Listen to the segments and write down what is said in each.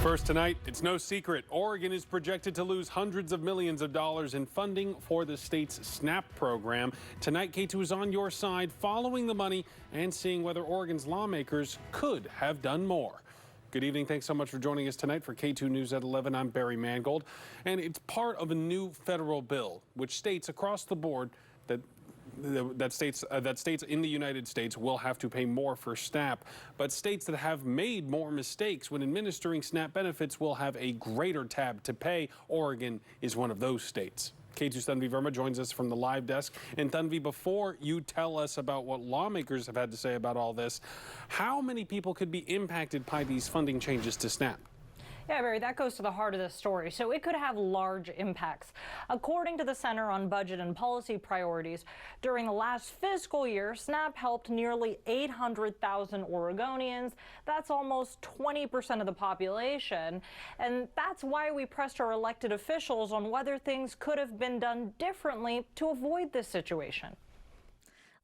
First tonight, it's no secret. Oregon is projected to lose hundreds of millions of dollars in funding for the state's SNAP program. Tonight, Katu is on your side, following the money and seeing whether Oregon's lawmakers could have done more. Good evening. Thanks so much for joining us tonight for K2 News at 11. I'm Barry Mangold, and it's part of a new federal bill which states across the board that states in the United States will have to pay more for SNAP, but states that have made more mistakes when administering SNAP benefits will have a greater tab to pay. Oregon is one of those states. K2's Tanvi Verma joins us from the live desk. And Tanvi, before you tell us about what lawmakers have had to say about all this, how many people could be impacted by these funding changes to SNAP? Yeah, Barry, that goes to the heart of the story. So it could have large impacts. According to the Center on Budget and Policy Priorities, during the last fiscal year, SNAP helped nearly 800,000 Oregonians. That's almost 20% of the population. And that's why we pressed our elected officials on whether things could have been done differently to avoid this situation.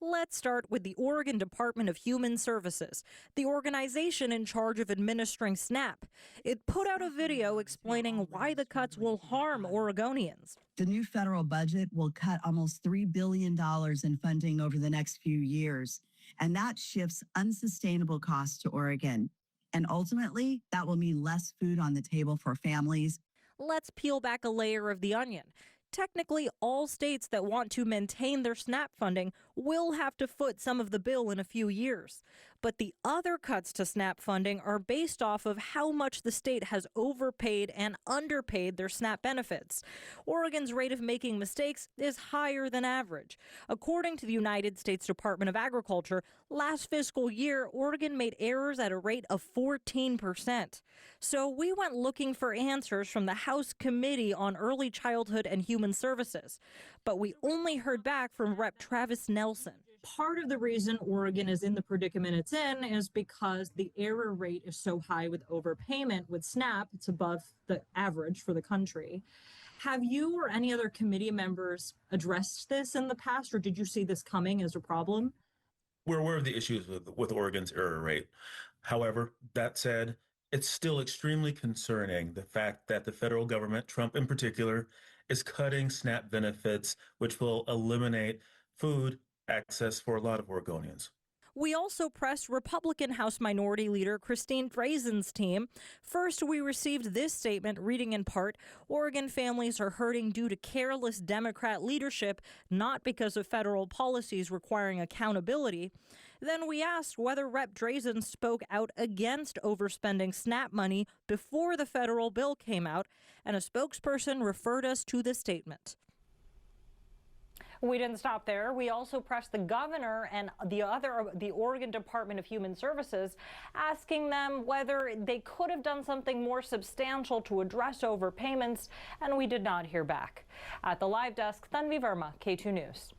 Let's start with the Oregon Department of Human Services, the organization in charge of administering SNAP. It put out a video explaining why the cuts will harm Oregonians. The new federal budget will cut almost $3 billion in funding over the next few years, and that shifts unsustainable costs to Oregon. And ultimately, that will mean less food on the table for families. Let's peel back a layer of the onion. Technically, all states that want to maintain their SNAP funding will have to foot some of the bill in a few years. But the other cuts to SNAP funding are based off of how much the state has overpaid and underpaid their SNAP benefits. Oregon's rate of making mistakes is higher than average. According to the United States Department of Agriculture, last fiscal year, Oregon made errors at a rate of 14%. So we went looking for answers from the House Committee on Early Childhood and Human Services, but we only heard back from Rep. Travis Nelson. Part of the reason Oregon is in the predicament it's in is because the error rate is so high with overpayment. With SNAP, it's above the average for the country. Have you or any other committee members addressed this in the past, or did you see this coming as a problem? We're aware of the issues with Oregon's error rate. However, that said, it's still extremely concerning the fact that the federal government, Trump in particular, is cutting SNAP benefits, which will eliminate food access for a lot of Oregonians. We also pressed Republican House Minority Leader Christine Drazen's team. First, we received this statement reading in part, Oregon families are hurting due to careless Democrat leadership, not because of federal policies requiring accountability. Then we asked whether Rep. Drazen spoke out against overspending SNAP money before the federal bill came out, and a spokesperson referred us to the statement. We didn't stop there. We also pressed the governor and the Oregon Department of Human Services, asking them whether they could have done something more substantial to address overpayments, and we did not hear back. At the live desk, Tanvi Verma, K2 News.